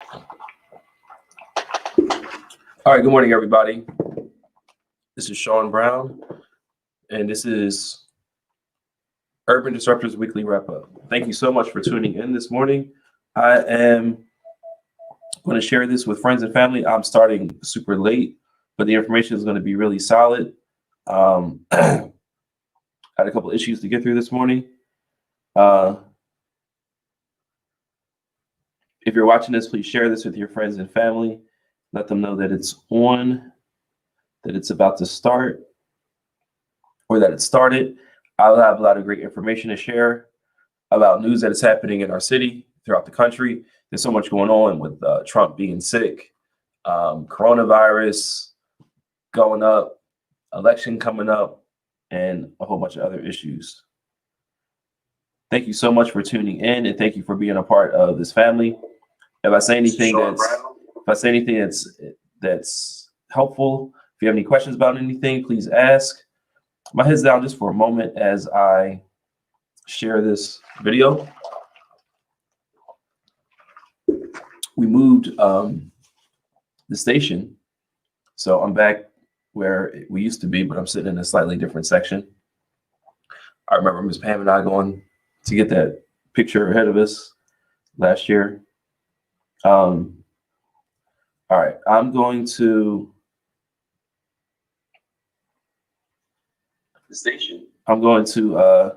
All right, good morning, everybody. This is Sean Brown, and this is Urban Disruptors Weekly Wrap-Up. Thank you so much for tuning in this morning. I am going to share this with friends and family. I'm starting super late, but the information is going to be really solid. I had a couple issues to get through this morning. If you're watching this, please share this with your friends and family. Let them know that it's on, that it's about to start, or that it started. I'll have a lot of great information to share about news that is happening in our city, throughout the country. There's so much going on with Trump being sick, coronavirus going up, election coming up, and a whole bunch of other issues. Thank you so much for tuning in, and thank you for being a part of this family. If I say anything that's helpful, if you have any questions about anything, please ask. My head's down just for a moment as I share this video. We moved the station, so I'm back where we used to be, but I'm sitting in a slightly different section. I remember Ms. Pam and I going to get that picture ahead of us last year. All right, I'm going to the station. I'm going to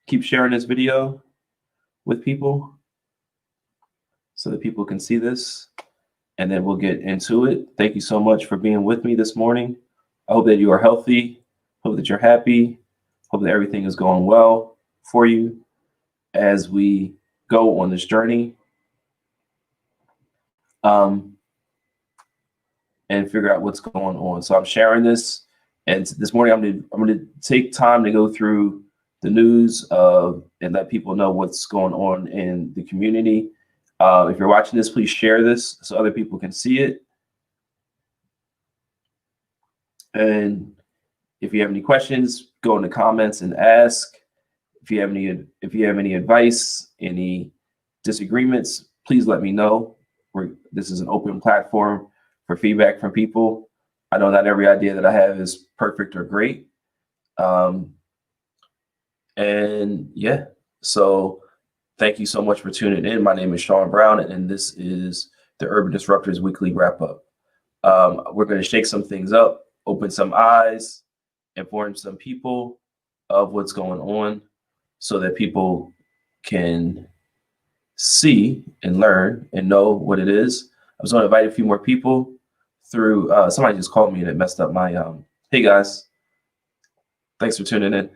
keep sharing this video with people so that people can see this, and then we'll get into it. Thank you so much for being with me this morning. I hope that you are healthy, hope that you're happy, hope that everything is going well for you as we go on this journey. And figure out what's going on. So I'm sharing this, and this morning I'm gonna take time to go through the news and let people know what's going on in the community. If you're watching this, please share this so other people can see it. And if you have any questions, go in the comments and ask. If you have any advice, any disagreements, please let me know. This is an open platform for feedback from people. I know not every idea that I have is perfect or great. And yeah, so thank you so much for tuning in. My name is Sean Brown, and this is the Urban Disruptors Weekly Wrap-Up. We're going to shake some things up, open some eyes, inform some people of what's going on so that people can see and learn and know what it is. I was going to invite a few more people through. Somebody just called me and it messed up my. Hey guys, thanks for tuning in.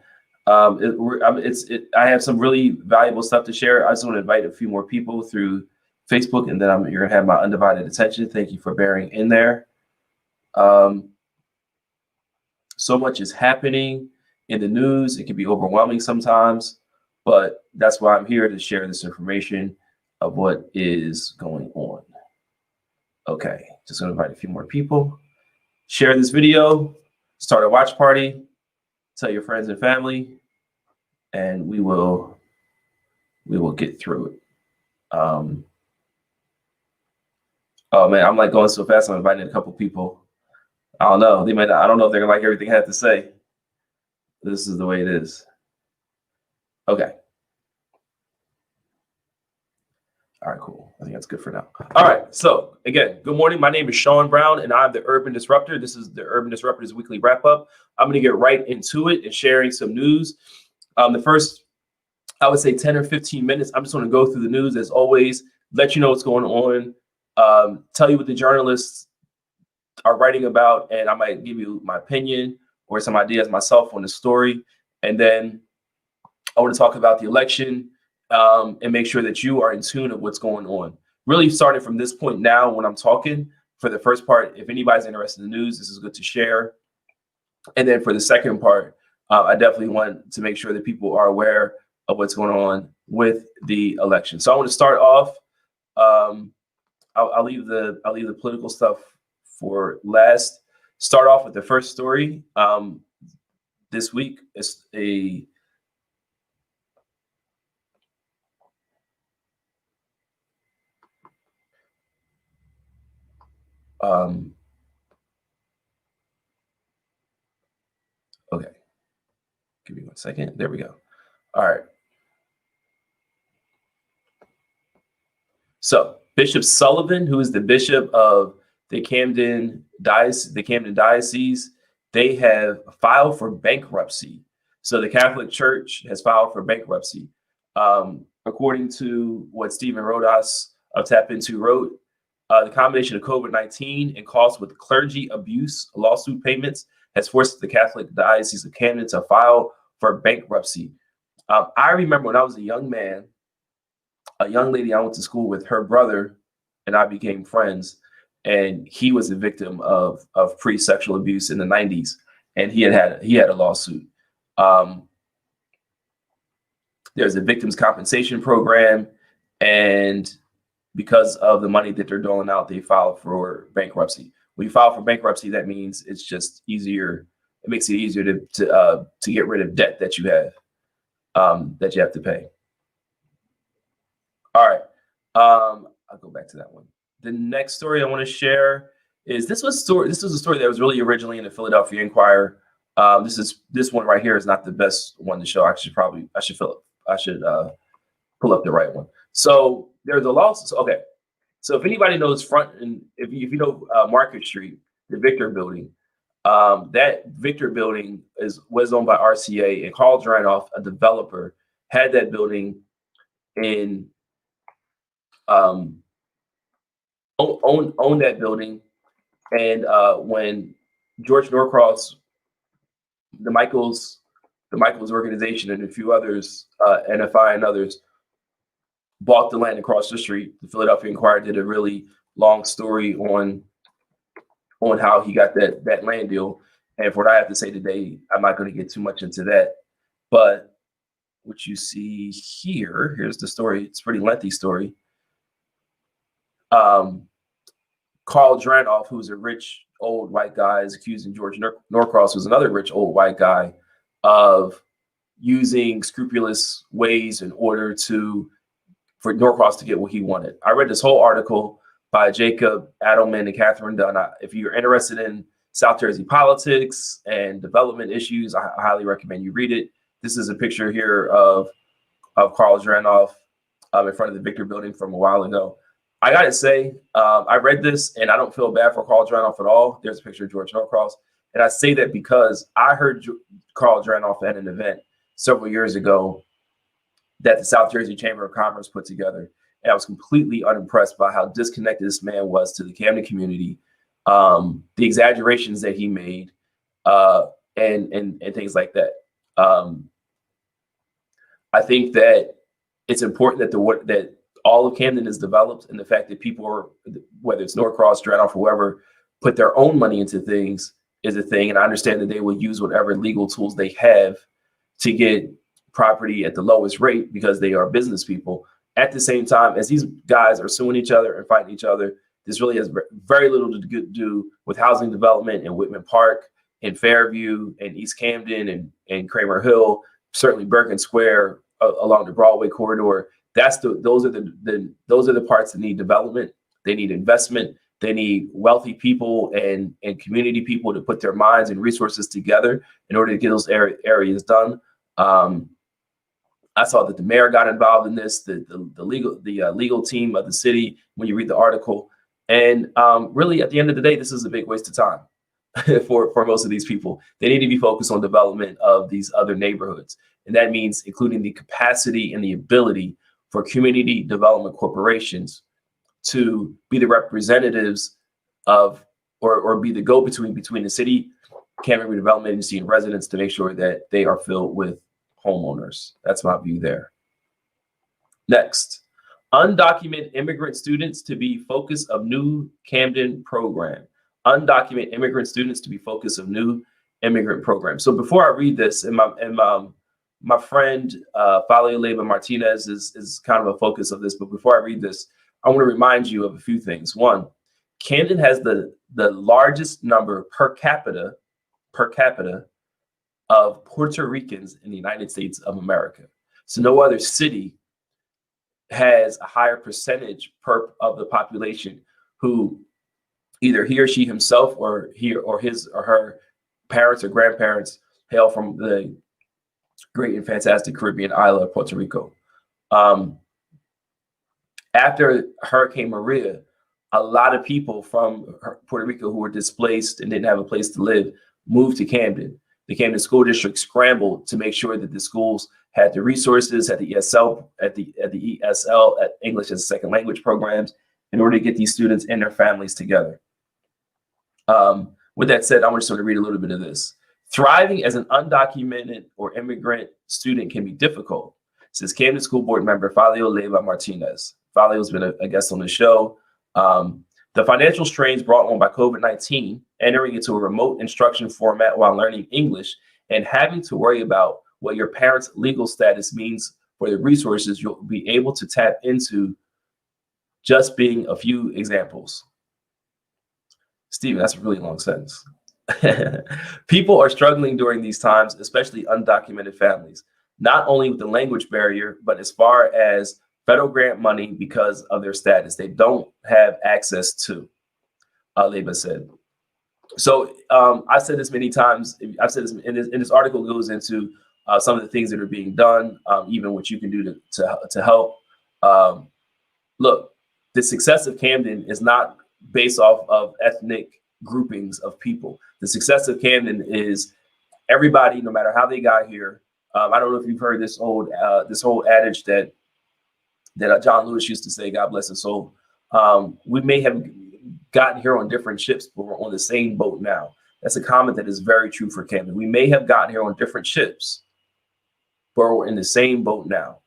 I have some really valuable stuff to share. I just want to invite a few more people through Facebook, and then you're gonna have my undivided attention. Thank you for bearing in there. So much is happening in the news. It can be overwhelming sometimes, but that's why I'm here to share this information of what is going on. Okay, just gonna invite a few more people. Share this video, start a watch party, tell your friends and family, and we will get through it. Oh man, I'm like going so fast. I'm inviting a couple people. I don't know. They might not, I don't know if they're gonna like everything I have to say. This is the way it is. Okay. All right, cool. I think that's good for now. All right. So again, good morning. My name is Sean Brown, and I'm the Urban Disruptor. This is the Urban Disruptors Weekly Wrap-Up. I'm going to get right into it and sharing some news. The first, I would say 10 or 15 minutes, I'm just going to go through the news as always, let you know what's going on, tell you what the journalists are writing about, and I might give you my opinion or some ideas myself on the story. And then I want to talk about the election, and make sure that you are in tune of what's going on. Really starting from this point now when I'm talking, for the first part, if anybody's interested in the news, this is good to share. And then for the second part, I definitely want to make sure that people are aware of what's going on with the election. So I want to start off, I'll leave the political stuff for last. Start off with the first story. This week is a Okay, give me 1 second. There we go. All right. So Bishop Sullivan, who is the bishop of the Camden Diocese, they have filed for bankruptcy. So the Catholic Church has filed for bankruptcy. According to what Stephen Rodas of Tap Into wrote, the combination of COVID-19 and costs with clergy abuse lawsuit payments has forced the Catholic Diocese of Camden to file for bankruptcy. I remember when I was a young man, a young lady I went to school with, her brother and I became friends, and he was a victim of pre-sexual abuse in the 90s, and he had a lawsuit. There's a victims compensation program, and because of the money that they're doling out, they filed for bankruptcy. When you file for bankruptcy, that means it's just easier. It makes it easier to get rid of debt that you have to pay. All right. I'll go back to that one. The next story I want to share is this was a story that was really originally in the Philadelphia Inquirer. This one right here is not the best one to show. I should pull up the right one. So there's a lawsuit. Okay. So if anybody knows if you know Market Street, the Victor Building, that Victor Building was owned by RCA, and Carl Dranoff, a developer, had that building in own that building. And when George Norcross, the Michaels organization, and a few others, NFI and others, bought the land across the street, the Philadelphia Inquirer did a really long story on how he got that land deal. And for what I have to say today, I'm not going to get too much into that. But what you see here's the story. It's a pretty lengthy story. Carl Dranoff, who's a rich old white guy, is accusing George Norcross, who's another rich old white guy, of using scrupulous ways in order for Norcross to get what he wanted. I read this whole article by Jacob Adelman and Catherine Dunn. If you're interested in South Jersey politics and development issues, I highly recommend you read it. This is a picture here of Carl Dranoff in front of the Victor Building from a while ago. I gotta say, I read this and I don't feel bad for Carl Dranoff at all. There's a picture of George Norcross, and I say that because I heard Carl Dranoff at an event several years ago that the South Jersey Chamber of Commerce put together, and I was completely unimpressed by how disconnected this man was to the Camden community, the exaggerations that he made, and things like that. I think that it's important that all of Camden is developed, and the fact that people are, whether it's Norcross, Dranoff, whoever, put their own money into things is a thing. And I understand that they will use whatever legal tools they have to get property at the lowest rate because they are business people. At the same time, as these guys are suing each other and fighting each other, this really has very little to do with housing development in Whitman Park, in Fairview, and East Camden, and Kramer Hill, certainly Bergen Square, along the Broadway corridor. Those are the parts that need development. They need investment. They need wealthy people and community people to put their minds and resources together in order to get those areas done. I saw that the mayor got involved in this, the legal team of the city, when you read the article. And really, at the end of the day, this is a big waste of time for most of these people. They need to be focused on development of these other neighborhoods. And that means including the capacity and the ability for community development corporations to be the representatives of, or be the go-between between the city, Camden Redevelopment Agency, and residents to make sure that they are filled with homeowners. That's my view there. Next, undocumented immigrant students to be focus of new Camden program. Undocumented immigrant students to be focus of new immigrant program. So before I read this, and my friend Falio Leyva Martinez is kind of a focus of this, but before I read this, I want to remind you of a few things. One, Camden has the largest number per capita of Puerto Ricans in the United States of America. So no other city has a higher percentage of the population who either he or she himself or he or his or her parents or grandparents hail from the great and fantastic Caribbean island of Puerto Rico. Um, After Hurricane Maria, a lot of people from Puerto Rico who were displaced and didn't have a place to live moved to Camden. The Camden School District scrambled to make sure that the schools had the resources, had the ESL, at the ESL, at English as a second language programs, in order to get these students and their families together. With that said, I want to sort of read a little bit of this. Thriving as an undocumented or immigrant student can be difficult, says Camden School Board member Falio Leyva Martinez. Falio has been a guest on the show. The financial strains brought on by COVID-19, entering into a remote instruction format while learning English, and having to worry about what your parents' legal status means for the resources you'll be able to tap into, just being a few examples. Steven, that's a really long sentence. People are struggling during these times, especially undocumented families, not only with the language barrier, but as far as federal grant money because of their status. They don't have access to, Leyva said. So I've said this many times. I've said this in this article goes into some of the things that are being done, even what you can do to help. Look, the success of Camden is not based off of ethnic groupings of people. The success of Camden is everybody, no matter how they got here. I don't know if you've heard this old adage that John Lewis used to say, God bless his soul. We may have gotten here on different ships, but we're on the same boat now. That's a comment that is very true for Camden. We may have gotten here on different ships, but we're in the same boat now.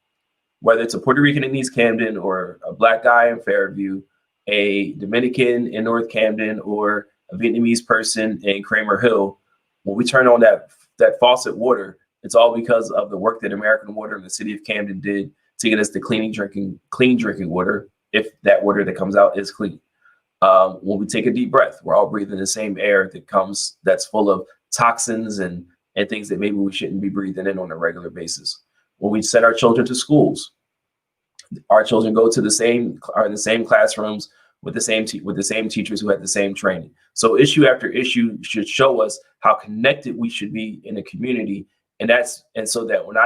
Whether it's a Puerto Rican in East Camden or a Black guy in Fairview, a Dominican in North Camden, or a Vietnamese person in Kramer Hill, when we turn on that faucet water, it's all because of the work that American Water and the city of Camden did to get us the clean drinking water, if that water that comes out is clean. When we take a deep breath, we're all breathing the same air that's full of toxins and things that maybe we shouldn't be breathing in on a regular basis. When we send our children to schools, our children are in the same classrooms with the same teachers who had the same training. So issue after issue should show us how connected we should be in a community, and so that when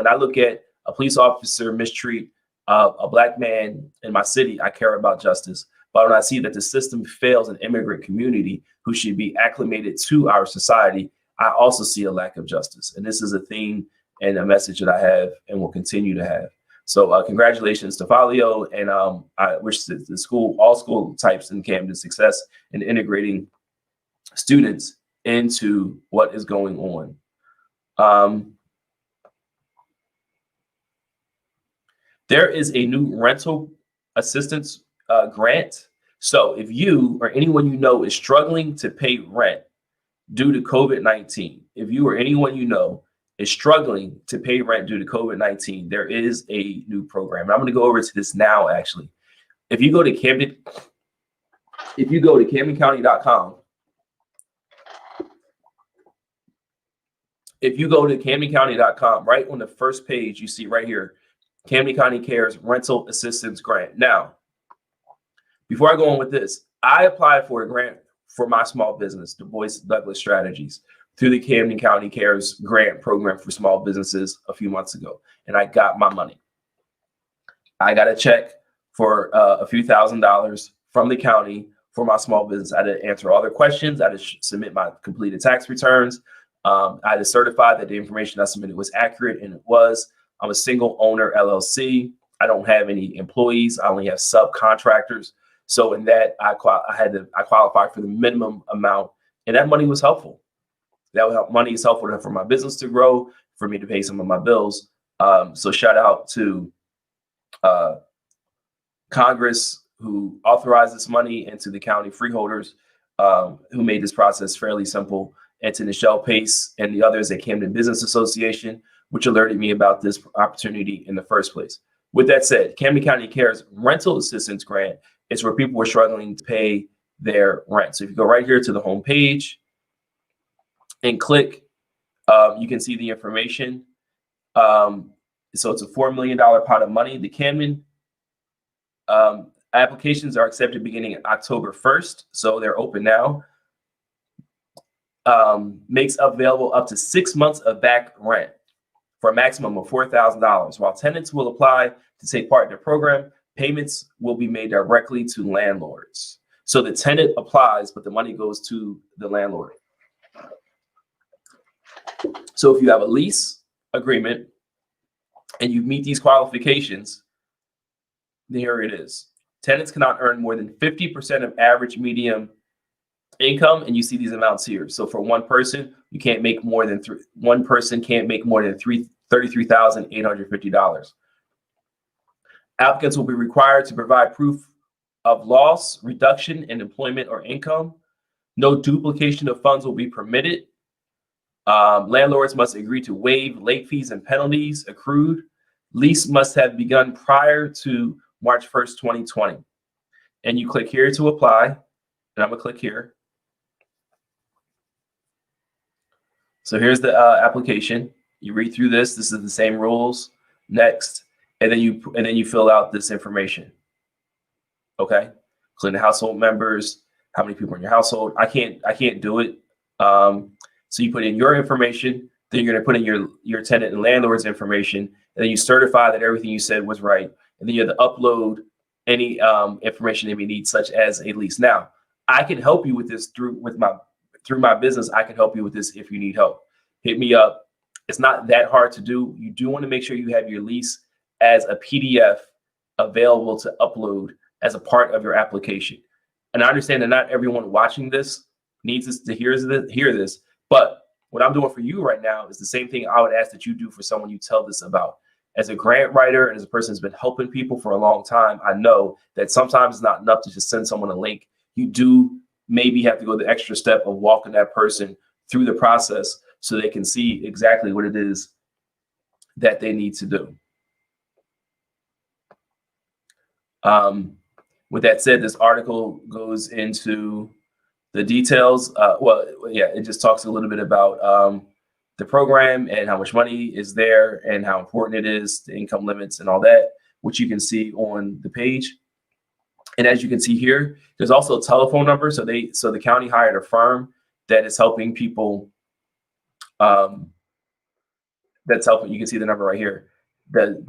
I look at a police officer mistreat a Black man in my city, I care about justice. But when I see that the system fails an immigrant community who should be acclimated to our society, I also see a lack of justice. And this is a theme and a message that I have and will continue to have. So congratulations to Falio, and I wish all school types in Camden success in integrating students into what is going on. There is a new rental assistance grant. So if you or anyone you know is struggling to pay rent due to COVID-19, if you or anyone you know is struggling to pay rent due to COVID-19, there is a new program. And I'm going to go over to this now, actually. If you go to CamdenCounty.com, right on the first page, you see right here, Camden County Cares Rental Assistance Grant. Now, before I go on with this, I applied for a grant for my small business, Du Bois Douglas Strategies, through the Camden County Cares Grant Program for small businesses a few months ago, and I got my money. I got a check for a few $1,000s from the county for my small business. I had to answer all their questions. I had to submit my completed tax returns. I had to certify that the information I submitted was accurate, and it was. I'm a single owner LLC. I don't have any employees. I only have subcontractors. So in that, I qualified for the minimum amount, and that money was helpful. Money is helpful for my business to grow, for me to pay some of my bills. So shout out to Congress who authorized this money, and to the county freeholders who made this process fairly simple, and to Nichelle Pace and the others at Camden Business Association, which alerted me about this opportunity in the first place. With that said, Camden County Cares Rental Assistance Grant is where people are struggling to pay their rent. So if you go right here to the home page and click, you can see the information. So it's a $4 million pot of money. The Camden Applications are accepted beginning October 1st, so they're open now. Makes available up to 6 months of back rent for a maximum of $4,000. While tenants will apply to take part in the program, payments will be made directly to landlords. So the tenant applies, but the money goes to the landlord. So if you have a lease agreement and you meet these qualifications, here it is. Tenants cannot earn more than 50% of average median income, and you see these amounts here. So for one person, you can't make more than one person can't make more than $33,850. Applicants will be required to provide proof of loss, reduction in employment or income. No duplication of funds will be permitted. Landlords must agree to waive late fees and penalties accrued. Lease must have begun prior to March 1st, 2020. And you click here to apply, and I'm gonna click here. So here's the application. You read through this. This is the same rules. Next, and then you fill out this information. Okay, including the household members, how many people in your household. I can't do it. So you put in your information. Then you're gonna put in your tenant and landlord's information, and then you certify that everything you said was right. And then you have to upload any information that we need, such as a lease. Now, I can help you with this through my business. I can help you with this if you need help. Hit me up. It's not that hard to do. You do want to make sure you have your lease as a PDF available to upload as a part of your application. And I understand that not everyone watching this needs to hear this, but what I'm doing for you right now is the same thing I would ask that you do for someone you tell this about. As a grant writer and as a person who's been helping people for a long time, I know that sometimes it's not enough to just send someone a link. You do maybe have to go the extra step of walking that person through the process so they can see exactly what it is that they need to do. With that said, this article goes into the details. It just talks a little bit about the program and how much money is there and how important it is, the income limits and all that, which you can see on the page. And as you can see here, there's also a telephone number. So the county hired a firm that is helping people. That's helping. You can see the number right here. That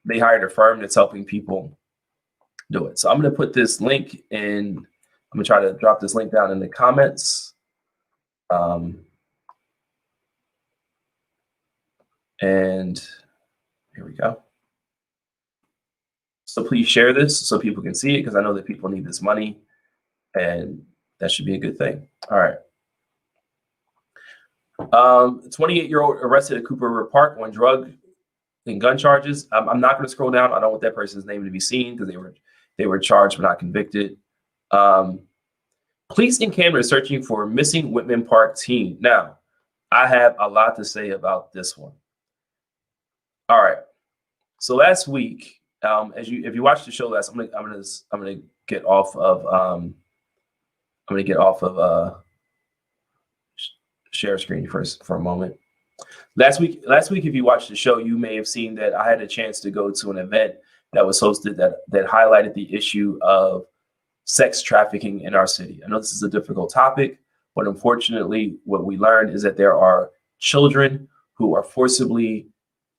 they hired a firm that's helping people do it. So I'm going to put this link in. I'm going to try to drop this link down in the comments. And here we go. So please share this so people can see it, because I know that people need this money, and that should be a good thing. All right. 28-year-old arrested at Cooper River Park on drug and gun charges. I'm not going to scroll down. I don't want that person's name to be seen because they were charged but not convicted. Police in Camden are searching for missing Whitman Park teen. Now, I have a lot to say about this one. All right. So last week, if you watched the show last, I'm gonna get off of share screen first for a moment. Last week, if you watched the show, you may have seen that I had a chance to go to an event that was hosted that highlighted the issue of sex trafficking in our city. I know this is a difficult topic, but unfortunately, what we learned is that there are children who are forcibly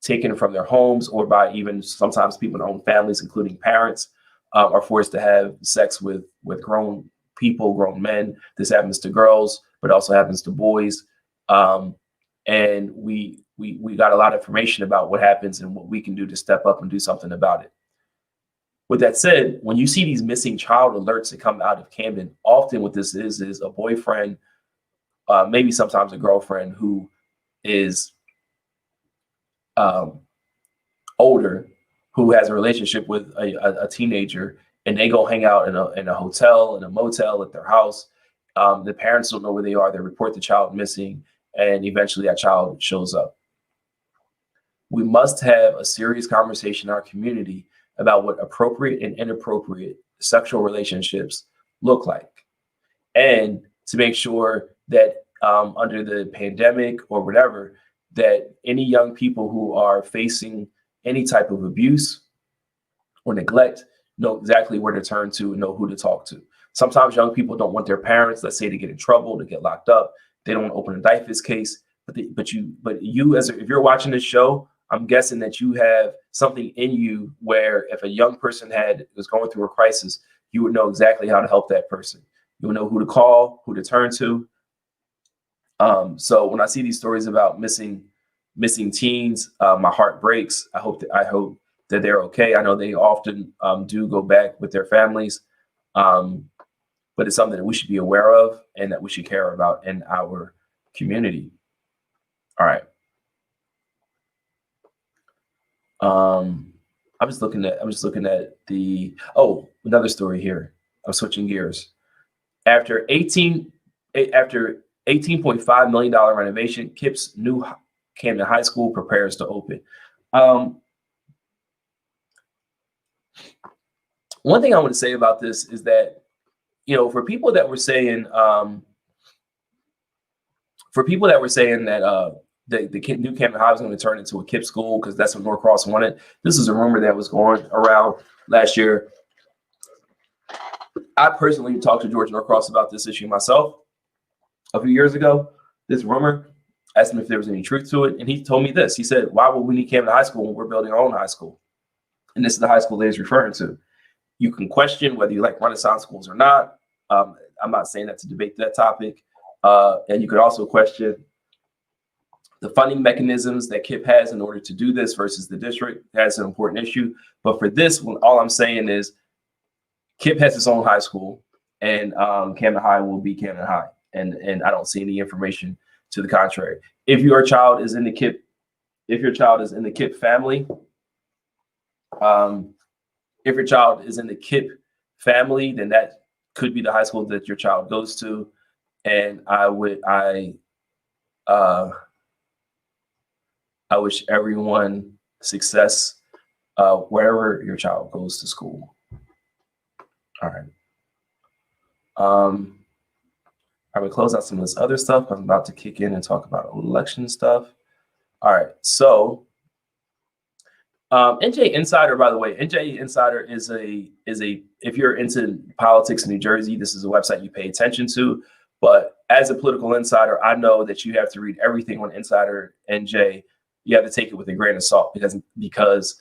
taken from their homes, or by even sometimes people in their own families, including parents, are forced to have sex with grown people, grown men. This happens to girls, but also happens to boys. And we got a lot of information about what happens and what we can do to step up and do something about it. With that said, when you see these missing child alerts that come out of Camden, often what this is a boyfriend, maybe sometimes a girlfriend who is older, who has a relationship with a teenager, and they go hang out in a hotel, in a motel, at their house. The parents don't know where they are. They report the child missing, and eventually that child shows up. We must have a serious conversation in our community about what appropriate and inappropriate sexual relationships look like, and to make sure that under the pandemic or whatever, that any young people who are facing any type of abuse or neglect know exactly where to turn to and know who to talk to. Sometimes young people don't want their parents, let's say, to get in trouble, to get locked up. They don't want to open a DIFUS case. But you if you're watching this show, I'm guessing that you have something in you where if a young person was going through a crisis, you would know exactly how to help that person. You would know who to call, who to turn to. So when I see these stories about missing teens, my heart breaks. I hope that they're okay. I know they often do go back with their families, but it's something that we should be aware of and that we should care about in our community. All right. I'm just looking at another story here. I'm switching gears. After $18.5 million renovation, KIPP's new Camden High School prepares to open. One thing I want to say about this is that, for people that were saying that the new Camden High was going to turn into a KIPP school because that's what Norcross wanted. This is a rumor that was going around last year. I personally talked to George Norcross about this issue myself a few years ago. This rumor, asked him if there was any truth to it, and he told me this. He said, "Why would we need Camden High School when we're building our own high school?" And this is the high school that he's referring to. You can question whether you like Renaissance schools or not. I'm not saying that to debate that topic. And you could also question the funding mechanisms that KIPP has in order to do this versus the district. That's an important issue. But for this one, all I'm saying is KIPP has its own high school, and Camden High will be Camden High. And I don't see any information to the contrary. If your child is in the KIPP family, then that could be the high school that your child goes to. And I wish everyone success wherever your child goes to school. All right. I would close out some of this other stuff. I'm about to kick in and talk about election stuff. All right. So NJ Insider, by the way, NJ Insider is a if you're into politics in New Jersey, this is a website you pay attention to. But as a political insider, I know that you have to read everything on Insider NJ. You have to take it with a grain of salt because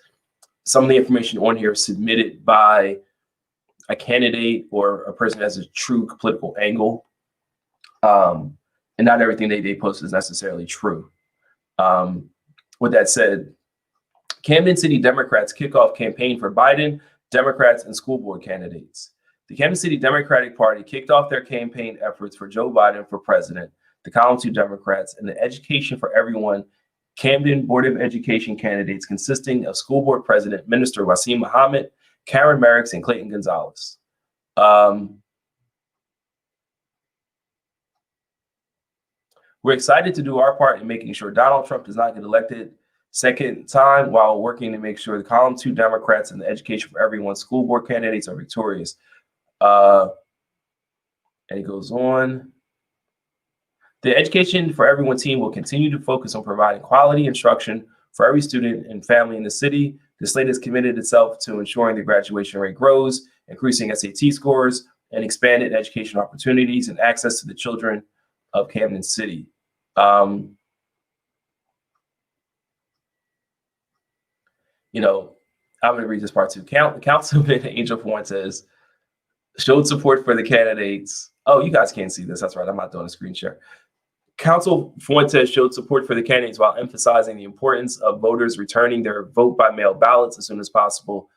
some of the information on here is submitted by a candidate or a person that has a true political angle. And not everything they post is necessarily true. With that said, Camden City Democrats kick off campaign for Biden, Democrats, and school board candidates. The Camden City Democratic Party kicked off their campaign efforts for Joe Biden for president, the column 2 Democrats, and the Education for Everyone Camden Board of Education candidates consisting of school board president, Minister Wasim Muhammad, Karen Merricks, and Clayton Gonzalez. We're excited to do our part in making sure Donald Trump does not get elected second time while working to make sure the column 2 Democrats and the Education for Everyone school board candidates are victorious. And it goes on. The Education for Everyone team will continue to focus on providing quality instruction for every student and family in the city. The slate has committed itself to ensuring the graduation rate grows, increasing SAT scores, and expanded education opportunities and access to the children of Camden City. I'm going to read this part too. Councilman Angel Fuentes showed support for the candidates. Oh, you guys can't see this. That's right. I'm not doing a screen share. Council Fuentes showed support for the candidates while emphasizing the importance of voters returning their vote by mail ballots as soon as possible,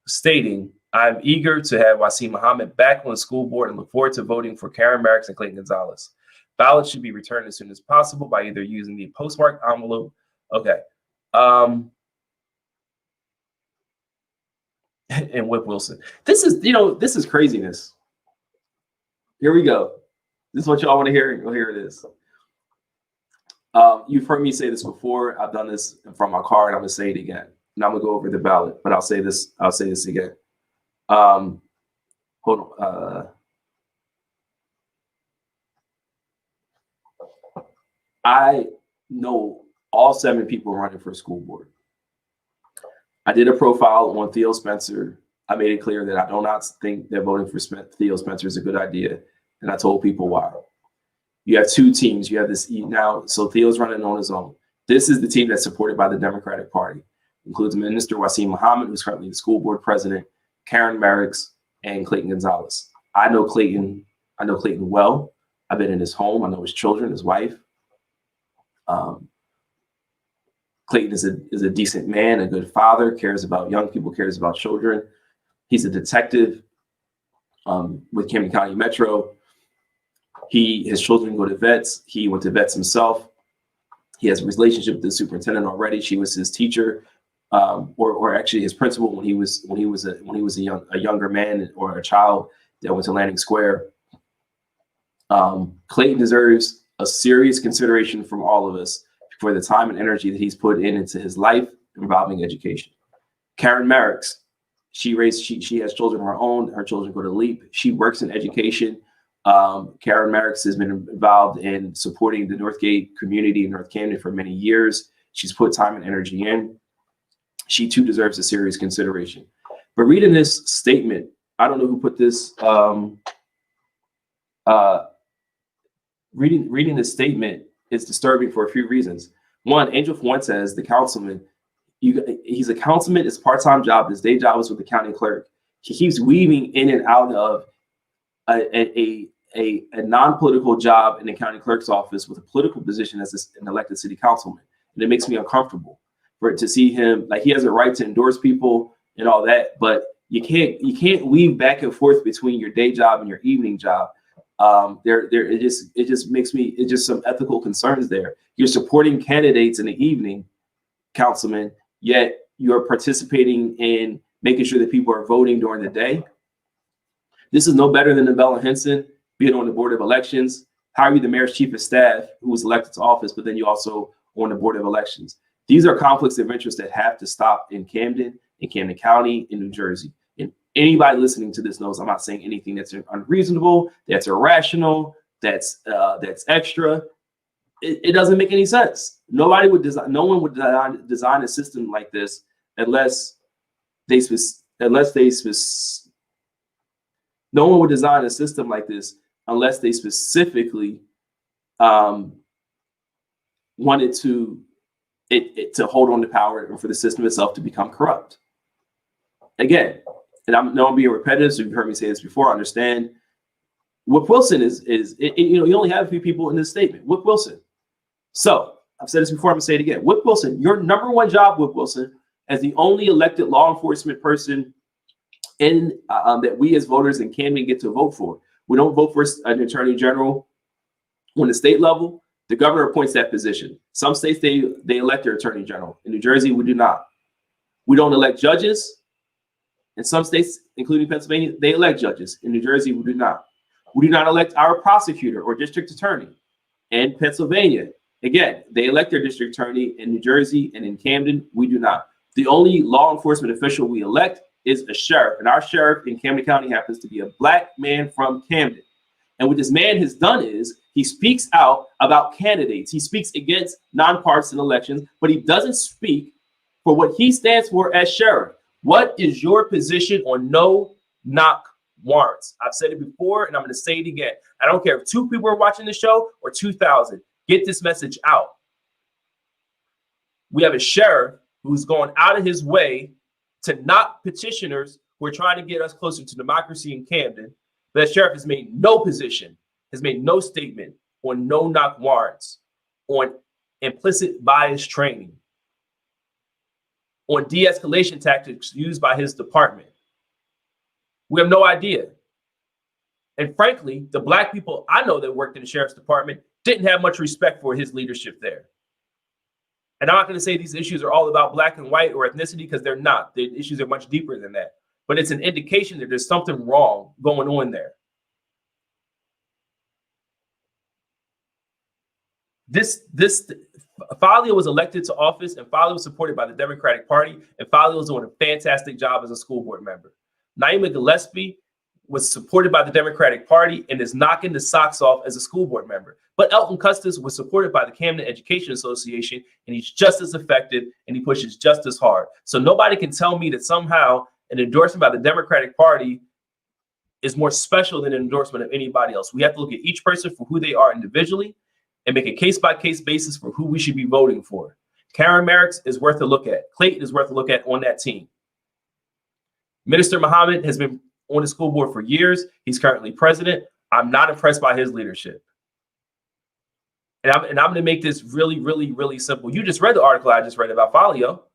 stating, "I'm eager to have Wasim Muhammad back on the school board and look forward to voting for Karen Merricks and Clayton Gonzalez. Ballots should be returned as soon as possible by either using the postmarked envelope." Okay. And Whip Wilson. This is craziness. Here we go. This is what y'all want to hear. Well, here it is. You've heard me say this before. I've done this from my car, and I'm gonna say it again. And I'm gonna go over the ballot, but I'll say this again. Hold on. I know all 7 people running for school board. I did a profile on Theo Spencer. I made it clear that I do not think that voting for Theo Spencer is a good idea, and I told people why. You have two teams. You have this now, so Theo's running on his own. This is the team that's supported by the Democratic Party. Includes Minister Wasim Muhammad, who's currently the school board president, Karen Merricks, and Clayton Gonzalez. I know Clayton well. I've been in his home. I know his children, his wife. Clayton is a decent man, a good father, cares about young people, cares about children. He's a detective with Camden County Metro. His children go to vets. He went to vets himself. He has a relationship with the superintendent already. She was his teacher, or actually his principal when he was a younger man or a child that went to Landing Square. Clayton deserves a serious consideration from all of us for the time and energy that he's put into his life involving education. Karen Merricks, she has children of her own. Her children go to LEAP. She works in education. Karen Merricks has been involved in supporting the Northgate community in North Camden for many years. She's put time and energy in. She too deserves a serious consideration. But reading this statement, I don't know who put this. Reading this statement is disturbing for a few reasons. One, Angel Fuentes, the councilman, he's a councilman. It's a part-time job. His day job is with the county clerk. He keeps weaving in and out of a non-political job in the county clerk's office with a political position as an elected city councilman. And it makes me uncomfortable for it to see him, like, he has a right to endorse people and all that, but you can't weave back and forth between your day job and your evening job. It just makes me, it's just some ethical concerns there. You're supporting candidates in the evening, councilman, yet you're participating in making sure that people are voting during the day. This is no better than Bella Henson being on the board of elections. How are you the mayor's chief of staff who was elected to office, but then you also on the board of elections? These are conflicts of interest that have to stop in Camden, in Camden County, in New Jersey. And anybody listening to this knows I'm not saying anything that's unreasonable, that's irrational, that's extra. It doesn't make any sense. No one would design a system like this unless no one would design a system like this unless they specifically wanted to hold on to power and for the system itself to become corrupt. Again, and I'm being repetitive, so you've heard me say this before. I understand. Whip Wilson you only have a few people in this statement. Whip Wilson. So I've said this before, I'm gonna say it again. Whip Wilson, your number one job, Whip Wilson, as the only elected law enforcement person in that we as voters in Camden get to vote for. We don't vote for an attorney general on the state level. The governor appoints that position. Some states they elect their attorney general. In New Jersey, we do not. We don't elect judges. In some states, including Pennsylvania, they elect judges. In New Jersey, we do not. We do not elect our prosecutor or district attorney. In Pennsylvania, again, they elect their district attorney. In New Jersey and in Camden, we do not. The only law enforcement official we elect is a sheriff, and our sheriff in Camden County happens to be a black man from Camden. And what this man has done is he speaks out about candidates. He speaks against nonpartisan elections, but he doesn't speak for what he stands for as sheriff. What is your position on no-knock warrants? I've said it before, and I'm going to say it again. I don't care if 2 people are watching the show or 2,000. Get this message out. We have a sheriff who's going out of his way to knock petitioners who are trying to get us closer to democracy in Camden. That sheriff has made no position, has made no statement on no-knock warrants, on implicit bias training, on de-escalation tactics used by his department. We have no idea. And frankly, the black people I know that worked in the sheriff's department didn't have much respect for his leadership there. And I'm not going to say these issues are all about black and white or ethnicity, because they're not. The issues are much deeper than that. But it's an indication that there's something wrong going on there. Falia was elected to office, and Falia was supported by the Democratic Party, and Falia was doing a fantastic job as a school board member. Naima Gillespie was supported by the Democratic Party and is knocking the socks off as a school board member. But Elton Custis was supported by the Camden Education Association, and he's just as effective and he pushes just as hard. So nobody can tell me that somehow an endorsement by the Democratic Party is more special than an endorsement of anybody else. We have to look at each person for who they are individually and make a case-by-case basis for who we should be voting for. Karen Merrick's is worth a look at. Clayton is worth a look at on that team. Minister Muhammad has been on the school board for years. He's currently president. I'm not impressed by his leadership. And I'm going to make this really, really, really simple. You just read the article I just read about Folio.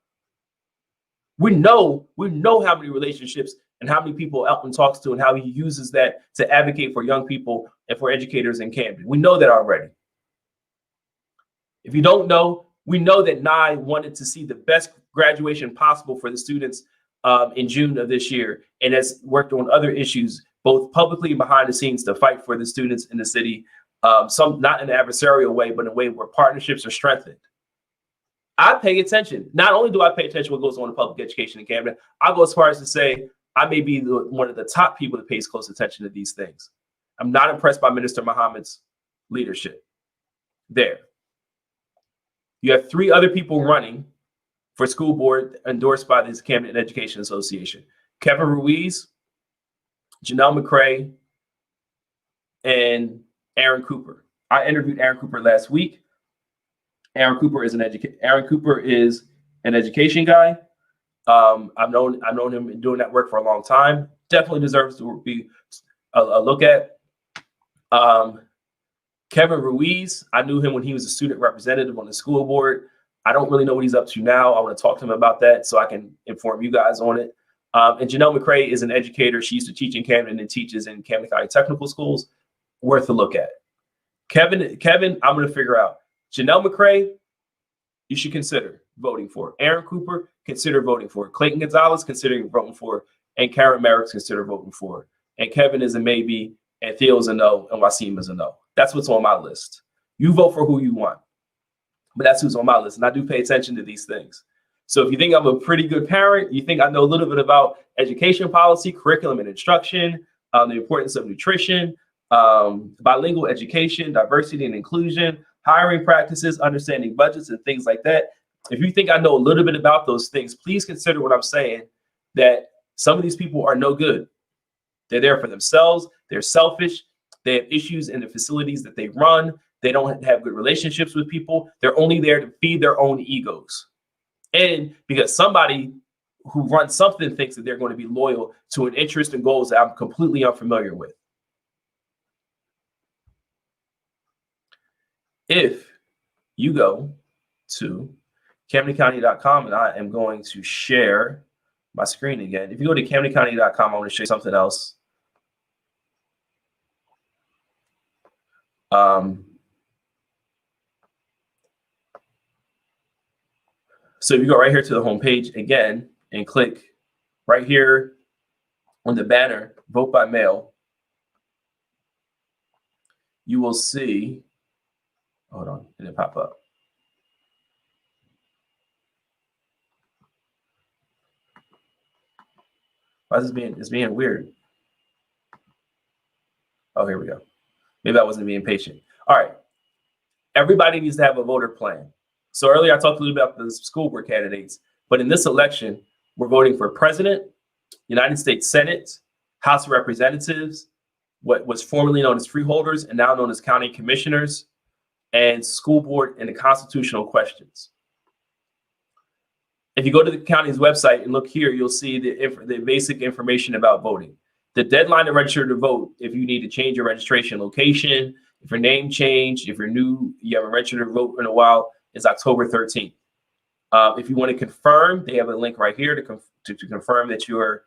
We know how many relationships and how many people Elton talks to and how he uses that to advocate for young people and for educators in Camden. We know that already. If you don't know, we know that Nye wanted to see the best graduation possible for the students in June of this year, and has worked on other issues, both publicly and behind the scenes, to fight for the students in the city, some not in an adversarial way, but in a way where partnerships are strengthened. I pay attention. Not only do I pay attention to what goes on in public education in Camden, I go as far as to say I may be one of the top people that pays close attention to these things. I'm not impressed by Minister Muhammad's leadership there. You have 3 other people running for school board endorsed by this Camden Education Association: Kevin Ruiz, Janelle McCray, and Aaron Cooper. I interviewed Aaron Cooper last week. Aaron Cooper is an education guy. I've known him doing that work for a long time. Definitely deserves to be a look at. Kevin Ruiz, I knew him when he was a student representative on the school board. I don't really know what he's up to now. I want to talk to him about that so I can inform you guys on it. And Janelle McCray is an educator. She used to teach in Camden and teaches in Camden County Technical Schools. Worth a look at. Kevin, I'm going to figure out. Janelle McCray, you should consider voting for. Aaron Cooper, consider voting for. Clayton Gonzalez, considering voting for. And Karen Merrick, consider voting for. And Kevin is a maybe, and Theo is a no, and Wasim is a no. That's what's on my list. You vote for who you want. But that's who's on my list. And I do pay attention to these things. So if you think I'm a pretty good parent, you think I know a little bit about education policy, curriculum and instruction, the importance of nutrition, bilingual education, diversity and inclusion, hiring practices, understanding budgets and things like that. If you think I know a little bit about those things, please consider what I'm saying, that some of these people are no good. They're there for themselves. They're selfish. They have issues in the facilities that they run. They don't have good relationships with people. They're only there to feed their own egos. And because somebody who runs something thinks that they're going to be loyal to an interest and goals that I'm completely unfamiliar with. If you go to CamdenCounty.com, and I am going to share my screen again. If you go to CamdenCounty.com, I want to show you something else. So if you go right here to the home page again and click right here on the banner, vote by mail, you will see, hold on, it didn't pop up. Why is this being weird? Oh, here we go. Maybe I wasn't being patient. All right. Everybody needs to have a voter plan. So earlier I talked a little bit about the school board candidates, but in this election, we're voting for president, United States Senate, House of Representatives, what was formerly known as freeholders and now known as county commissioners, and school board and the constitutional questions. If you go to the county's website and look here, you'll see the basic information about voting. The deadline to register to vote, if you need to change your registration location, if your name changed, if you're new, you haven't registered to vote in a while, is October 13th. If you want to confirm, they have a link right here to confirm that you're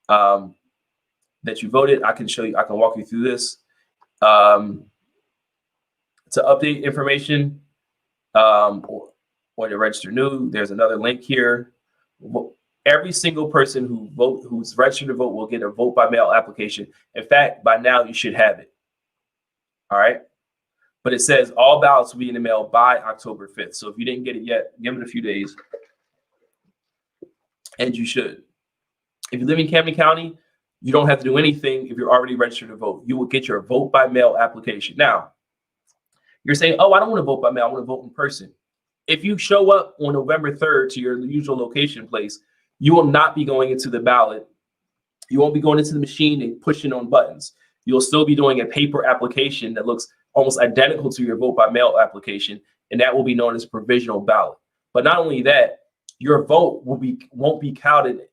that you voted. I can show you. I can walk you through this. To update information or to register new, there's another link here. Every single person who's registered to vote will get a vote by mail application. In fact, by now you should have it. All right. But it says all ballots will be in the mail by October 5th. So if you didn't get it yet, give it a few days. And you should. If you live in Camden County, you don't have to do anything if you're already registered to vote. You will get your vote by mail application. Now, you're saying, oh, I don't want to vote by mail. I want to vote in person. If you show up on November 3rd to your usual location place, you will not be going into the ballot You won't be going into the machine and pushing on buttons. You'll still be doing a paper application that looks almost identical to your vote by mail application, and that will be known as a provisional ballot. But not only that, your vote won't be counted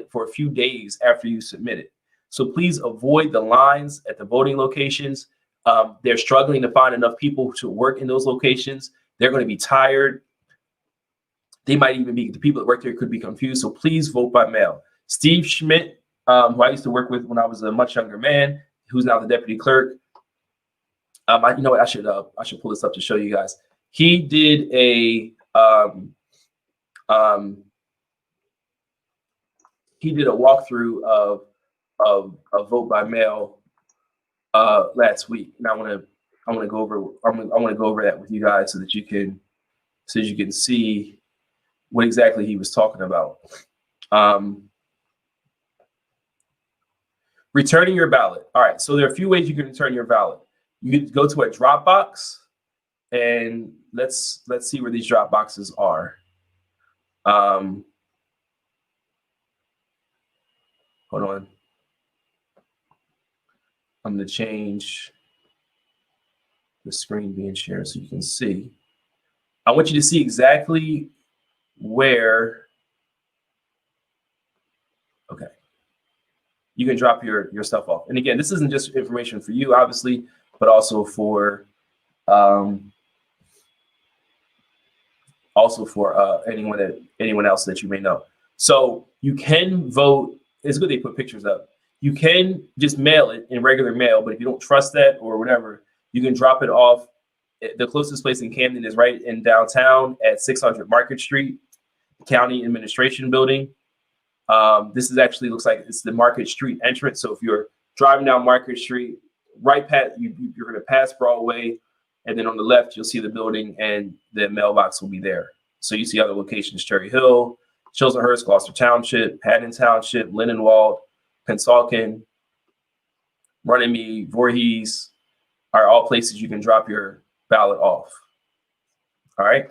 for a few days after you submit it. So please avoid the lines at the voting locations. They're struggling to find enough people to work in those locations. They're going to be tired. They might even be, the people that work there could be confused. So please vote by mail. Steve Schmidt, who I used to work with when I was a much younger man, who's now the deputy clerk. You know what? I should pull this up to show you guys. He did a walkthrough of vote by mail last week, and I want to go over that with you guys so that you can see what exactly he was talking about. Returning your ballot. All right, so there are a few ways you can return your ballot. You can go to a drop box, and let's see where these drop boxes are. Hold on. I'm going to change the screen being shared so you can see. I want you to see exactly where, okay, you can drop your stuff off. And again, this isn't just information for you, obviously, but also for anyone else that you may know. So you can vote. It's good they put pictures up. You can just mail it in regular mail, but if you don't trust that or whatever, you can drop it off. The closest place in Camden is right in downtown at 600 Market Street, County Administration Building. This is actually looks like it's the Market Street entrance. So if you're driving down Market Street, right past you're going to pass Broadway, and then on the left you'll see the building, and the mailbox will be there. So you see other locations: Cherry Hill, Chislehurst, Gloucester Township, Haddon Township, Lindenwold, Pennsauken, Runnymede, Voorhees are all places you can drop your ballot off. All right.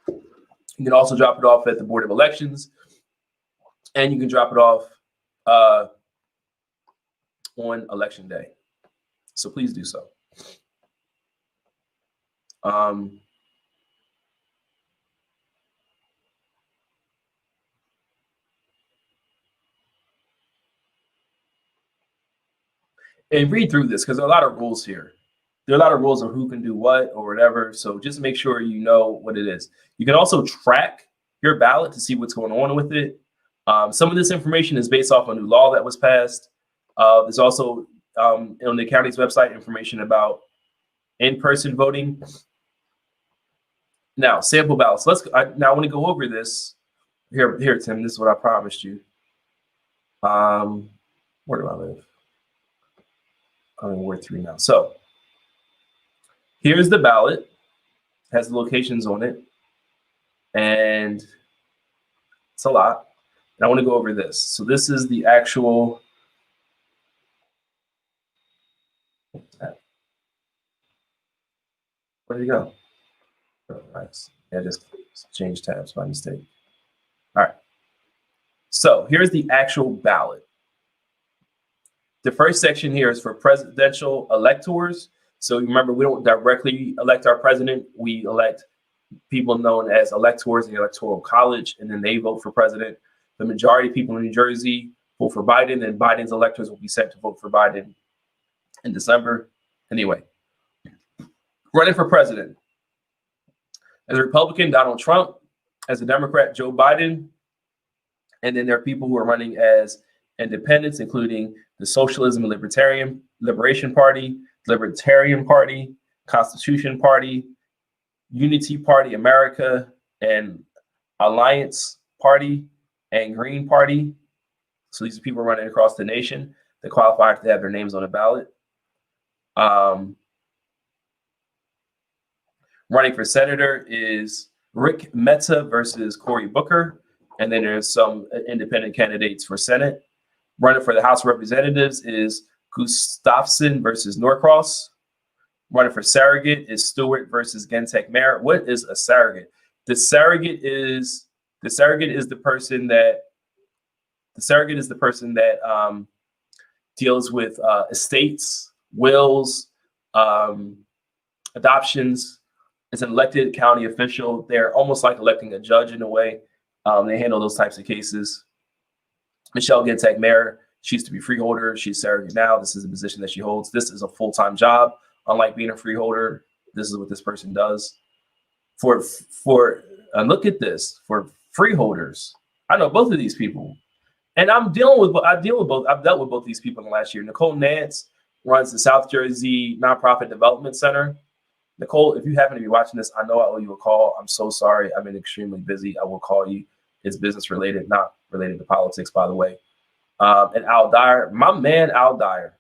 You can also drop it off at the Board of Elections, and you can drop it off on Election Day. So please do so. And read through this because there are a lot of rules here. There are a lot of rules of who can do what or whatever. So just make sure you know what it is. You can also track your ballot to see what's going on with it. Some of this information is based off a new law that was passed. There's also on the county's website information about in-person voting. Now, sample ballots. Now I want to go over this. Here, Tim. This is what I promised you. Where do I live? I'm in Ward 3 now. So here's the ballot. It has the locations on it, and it's a lot. And I want to go over this. So this is the actual. Where did it go? Oh, nice. Yeah, just changed tabs by mistake. All right. So here's the actual ballot. The first section here is for presidential electors. So remember, we don't directly elect our president. We elect people known as electors in the Electoral College, and then they vote for president. The majority of people in New Jersey vote for Biden, and Biden's electors will be sent to vote for Biden in December. Anyway, running for president. As a Republican, Donald Trump. As a Democrat, Joe Biden. And then there are people who are running as independents, including the Socialism and Liberation Party, Libertarian Party, Constitution Party, Unity Party America, and Alliance Party, and Green Party. So these are people running across the nation that qualify to have their names on the ballot. Running for senator is Rick Mehta versus Cory Booker. And then there's some independent candidates for Senate. Running for the House of Representatives is Gustafson versus Norcross. Running for surrogate is Stewart versus Gentek Mayer. What is a surrogate? The surrogate is the person that The surrogate is the person that deals with estates, wills, adoptions. It's an elected county official. They're almost like electing a judge in a way. They handle those types of cases. Michelle Gintek Mayer, she used to be freeholder. She's surrogate now. This is a position that she holds. This is a full-time job. Unlike being a freeholder, this is what this person does. For look at this, for freeholders, I know both of these people. And I deal with both. I've dealt with both these people in the last year. Nicole Nance runs the South Jersey Nonprofit Development Center. Nicole, if you happen to be watching this, I know I owe you a call. I'm so sorry. I've been extremely busy. I will call you. It's business related, not related to politics, by the way. And Al Dyer, my man, Al Dyer.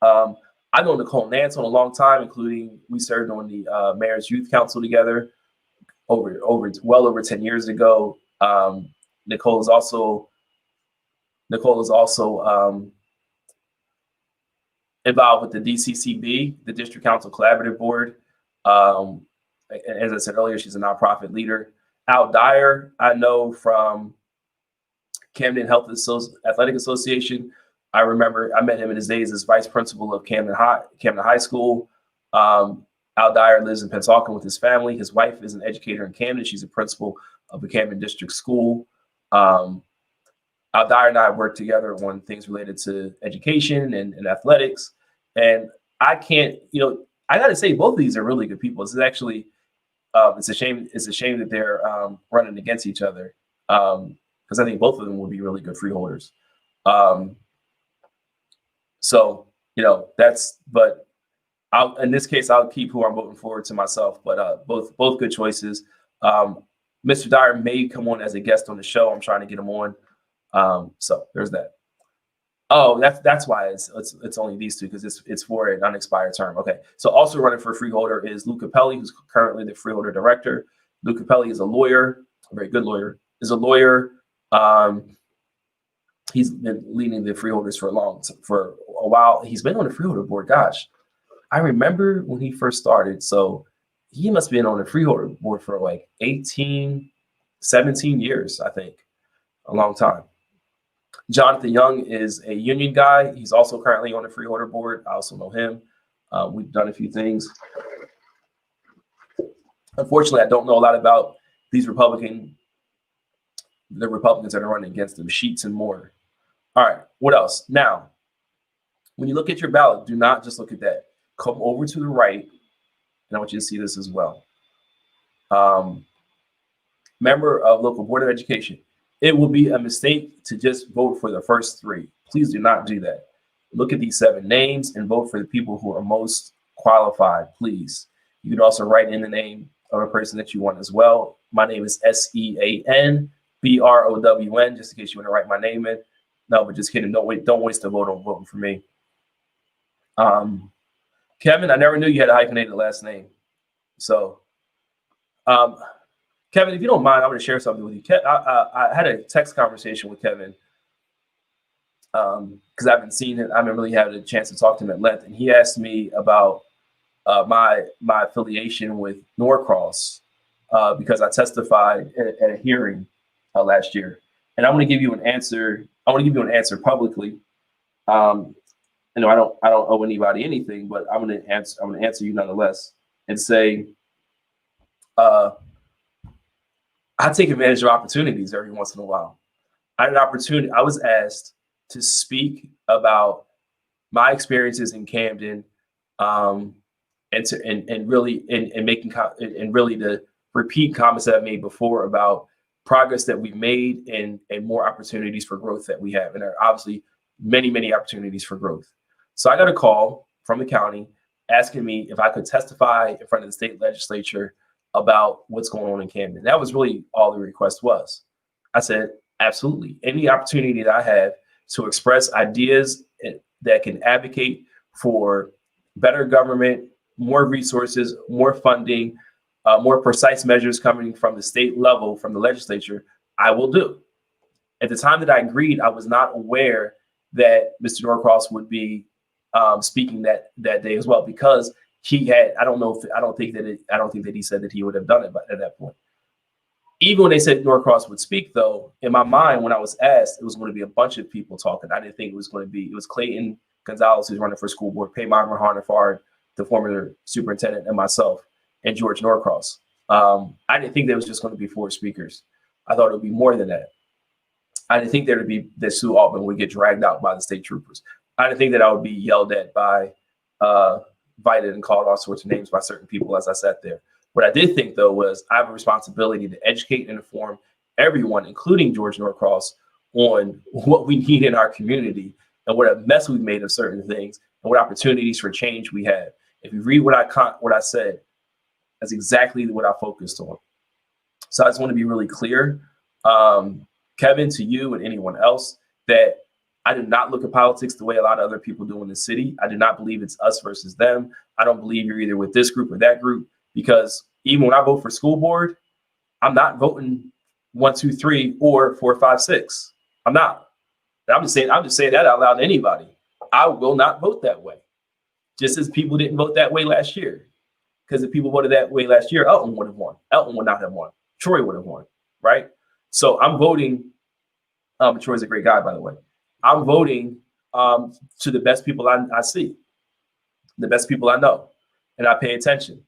I've known Nicole Nance on a long time, including we served on the Mayor's Youth Council together well over 10 years ago. Nicole is also involved with the DCCB, the District Council Collaborative Board. As I said earlier, she's a nonprofit leader. Al Dyer, I know from Camden Health Athletic Association. I remember I met him in his days as vice principal of Camden High School. Al Dyer lives in Pensacola with his family. His wife is an educator in Camden. She's a principal of the Camden District School. Al Dyer and I worked together on things related to education and athletics. And I can't, I got to say, both of these are really good people. This is actually, it's a shame that they're running against each other, because I think both of them would be really good freeholders. But in this case, I'll keep who I'm voting for to myself. But both good choices. Mr. Dyer may come on as a guest on the show. I'm trying to get him on. So there's that. Oh, that's why it's only these two, because it's for an unexpired term. Okay. So also running for freeholder is Luke Capelli, who's currently the freeholder director. Luke Capelli is a lawyer, a very good lawyer. He's been leading the freeholders for a while. He's been on the freeholder board. Gosh, I remember when he first started. So he must have been on the freeholder board for like 18, 17 years, I think. A long time. Jonathan Young is a union guy. He's also currently on the freeholder board. I also know him. We've done a few things. Unfortunately, I don't know a lot about the Republicans that are running against them, Sheets and Moore. All right, what else? Now, when you look at your ballot, do not just look at that. Come over to the right, and I want you to see this as well. Member of local board of education. It will be a mistake to just vote for the first three. Please do not do that. Look at these 7 names and vote for the people who are most qualified, please. You can also write in the name of a person that you want as well. My name is SEANBROWN, just in case you want to write my name in. No, but just kidding. Don't waste a vote on voting for me. Kevin, I never knew you had a hyphenated last name. So, Kevin, if you don't mind, I'm going to share something with you. I had a text conversation with Kevin because I haven't seen him. I haven't really had a chance to talk to him at length. And he asked me about my affiliation with Norcross because I testified at a hearing last year. And I'm going to give you an answer. I want to give you an answer publicly. I don't owe anybody anything, but I'm going to answer you nonetheless and say, I take advantage of opportunities every once in a while. I had an opportunity. I was asked to speak about my experiences in Camden, and really to repeat comments that I made before about progress that we've made and more opportunities for growth that we have. And there are obviously many opportunities for growth. So I got a call from the county asking me if I could testify in front of the state legislature about what's going on in Camden. That was really all the request was. I said, absolutely. Any opportunity that I have to express ideas that can advocate for better government, more resources, more funding, more precise measures coming from the state level, from the legislature, I will do. At the time that I agreed, I was not aware that Mr. Norcross would be speaking that day as well, because he had, I don't think that he said that he would have done it at that point. Even when they said Norcross would speak, though, in my mind, when I was asked, it was going to be a bunch of people talking. I didn't think it was going to be, it was Clayton Gonzalez, who's running for school board, Payman Rahana, the former superintendent, and myself, and George Norcross. I didn't think there was just going to be 4 speakers. I thought it would be more than that. I didn't think that Sue Altman would get dragged out by the state troopers. I didn't think that I would be yelled at by, invited and called all sorts of names by certain people as I sat there. What I did think, though, was I have a responsibility to educate and inform everyone, including George Norcross, on what we need in our community and what a mess we've made of certain things and what opportunities for change we have. If you read what I said, that's exactly what I focused on. So I just want to be really clear, Kevin, to you and anyone else, that I do not look at politics the way a lot of other people do in the city. I do not believe it's us versus them. I don't believe you're either with this group or that group, because even when I vote for school board, I'm not voting 1, 2, 3 or 4, 5, 6. I'm not. And I'm just saying that out loud to anybody. I will not vote that way. Just as people didn't vote that way last year. Because if people voted that way last year, Elton would have won. Elton would not have won. Troy would have won, right? So I'm voting. Troy's a great guy, by the way. I'm voting to the best people I see, the best people I know, and I pay attention.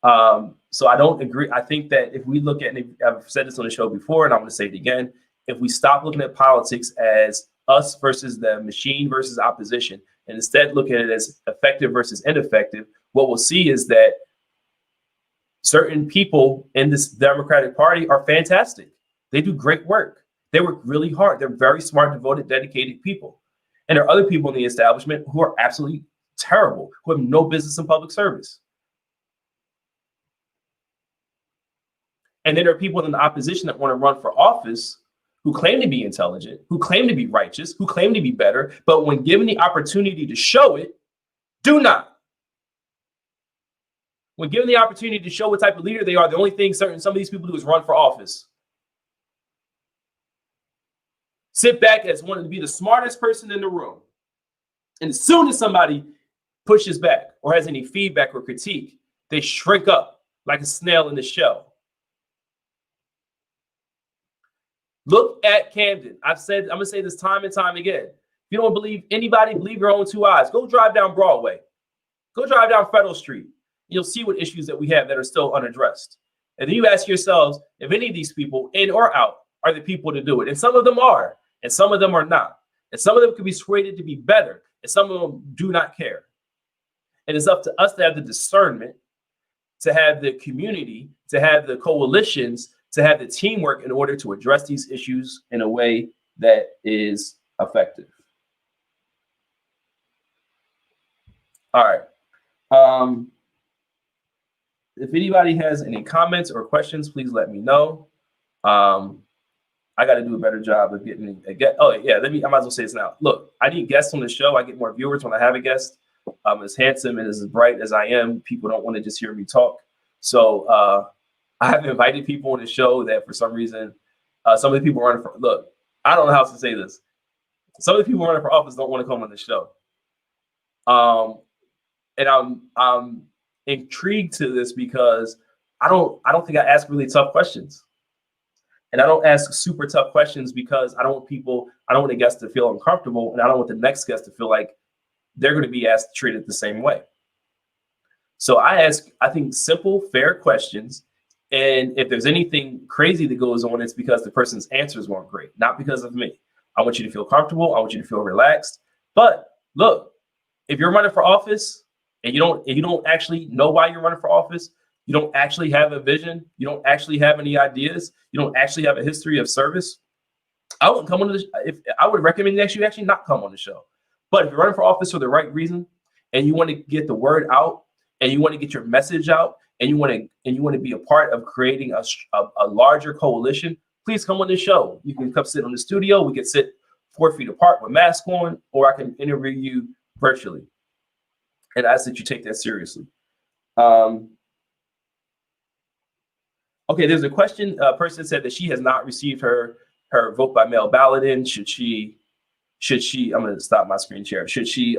So I don't agree. I think that if we look at, and I've said this on the show before, and I'm going to say it again, if we stop looking at politics as us versus the machine versus opposition, and instead look at it as effective versus ineffective, what we'll see is that certain people in this Democratic Party are fantastic. They do great work. They work really hard. They're very smart, devoted, dedicated people. And there are other people in the establishment who are absolutely terrible, who have no business in public service. And then there are people in the opposition that want to run for office who claim to be intelligent, who claim to be righteous, who claim to be better, but when given the opportunity to show it, do not. When given the opportunity to show what type of leader they are, the only thing some of these people do is run for office. Sit back as wanting to be the smartest person in the room. And as soon as somebody pushes back or has any feedback or critique, they shrink up like a snail in the shell. Look at Camden. I'm going to say this time and time again. If you don't believe anybody, believe your own 2 eyes. Go drive down Broadway. Go drive down Federal Street. You'll see what issues that we have that are still unaddressed. And then you ask yourselves if any of these people, in or out, are the people to do it. And some of them are, and some of them are not. And some of them could be persuaded to be better, and some of them do not care. And it's up to us to have the discernment, to have the community, to have the coalitions, to have the teamwork in order to address these issues in a way that is effective. All right. If anybody has any comments or questions, please let me know. I got to do a better job of getting a guest. Oh yeah, I might as well say this now. Look, I need guests on the show. I get more viewers when I have a guest. As handsome and as bright as I am, people don't want to just hear me talk. So I have invited people on the show that for some reason, some of the people running for, look, I don't know how to say this. Some of the people running for office don't want to come on the show. And I'm intrigued to this because I don't think I ask really tough questions. And I don't ask super tough questions because I don't want the guests to feel uncomfortable, and I don't want the next guest to feel like they're going to be asked to treat it the same way. So I ask, I think, simple, fair questions. And if there's anything crazy that goes on, it's because the person's answers weren't great, not because of me. I want you to feel comfortable. I want you to feel relaxed. But look, if you're running for office and you don't actually know why you're running for office, you don't actually have a vision, you don't actually have any ideas, you don't actually have a history of service, I wouldn't come on the I would recommend that you actually not come on the show. But if you're running for office for the right reason and you want to get the word out and you want to get your message out and you want to be a part of creating a larger coalition, please come on the show. You can come sit on the studio. We can sit 4 feet apart with masks on, or I can interview you virtually. And I ask that you take that seriously. Okay, there's a question. A person said that she has not received her vote by mail ballot in. Should she? I'm going to stop my screen share. Should she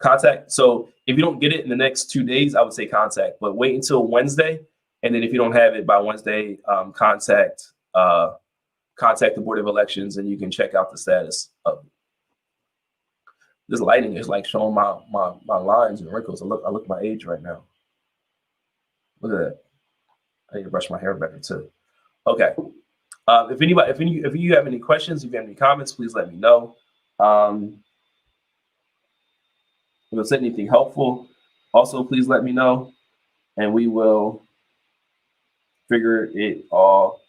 contact? So if you don't get it in the next 2 days, I would say contact. But wait until Wednesday And then if you don't have it by Wednesday, contact the Board of Elections, and you can check out the status of it. This lighting is like showing my lines and wrinkles. I look my age right now. Look at that. I need to brush my hair better too. Okay. If you have any questions, if you have any comments, please let me know. If you said anything helpful, also please let me know, and we will figure it all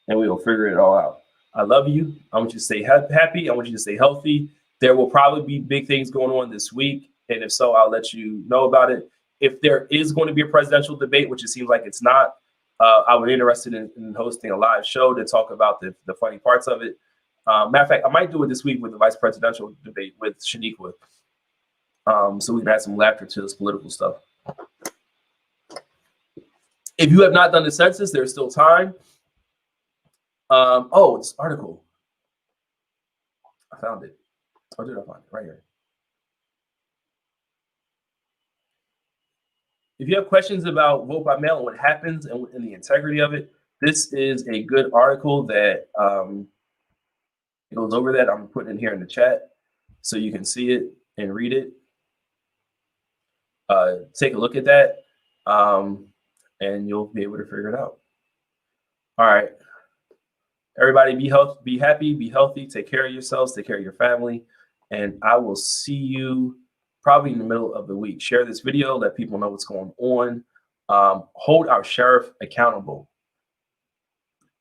out. I love you. I want you to stay happy. I want you to stay healthy. There will probably be big things going on this week, and if so, I'll let you know about it. If there is going to be a presidential debate, which it seems like it's not, I would be interested in hosting a live show to talk about the funny parts of it. Matter of fact, I might do it this week with the vice presidential debate with Shaniqua, so we can add some laughter to this political stuff. If you have not done the census, there's still time. This article. I found it. Oh, did I find it? Right here. If you have questions about vote by mail and what happens and the integrity of it, this is a good article that goes over that. I'm putting it here in the chat so you can see it and read it. Take a look at that, and you'll be able to figure it out. All right. Everybody be happy, be healthy, take care of yourselves, take care of your family, and I will see you probably in the middle of the week. Share this video, let people know what's going on. Hold our sheriff accountable.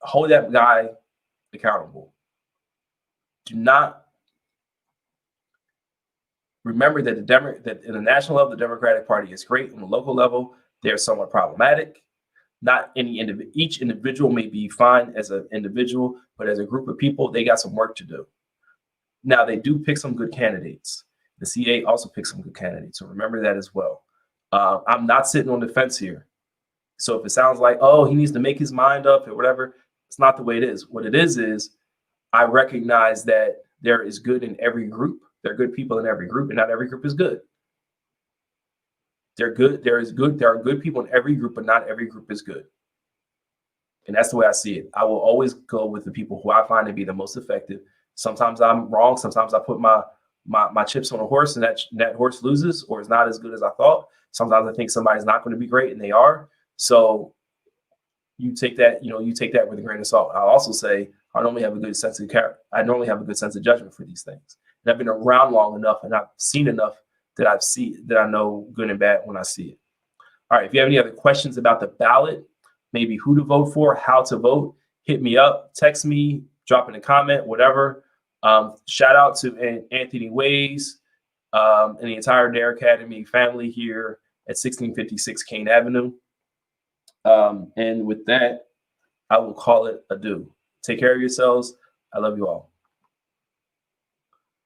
Hold that guy accountable. Do not remember that that in the national level, the Democratic Party is great. On the local level, they're somewhat problematic. Not each individual may be fine as an individual, but as a group of people, they got some work to do. Now, they do pick some good candidates. The CA also picks some good candidates, so remember that as well. I'm not sitting on the fence here. So if it sounds like, oh, he needs to make his mind up or whatever, it's not the way it is. What it is I recognize that there is good in every group. There are good people in every group, and not every group is good. They're good. There are good people in every group, but not every group is good. And that's the way I see it. I will always go with the people who I find to be the most effective. Sometimes I'm wrong. Sometimes I put my chips on a horse and that horse loses or is not as good as I thought. Sometimes I think somebody's not going to be great and they are. So you take that with a grain of salt. I'll also say I normally have a good sense of judgment for these things. And I've been around long enough and I've seen enough that I know good and bad when I see it. All right. If you have any other questions about the ballot, maybe who to vote for, how to vote, hit me up, text me, drop in a comment, whatever. Shout out to Anthony Ways and the entire Dare Academy family here at 1656 Kane Avenue. And with that, I will call it adieu. Take care of yourselves. I love you all.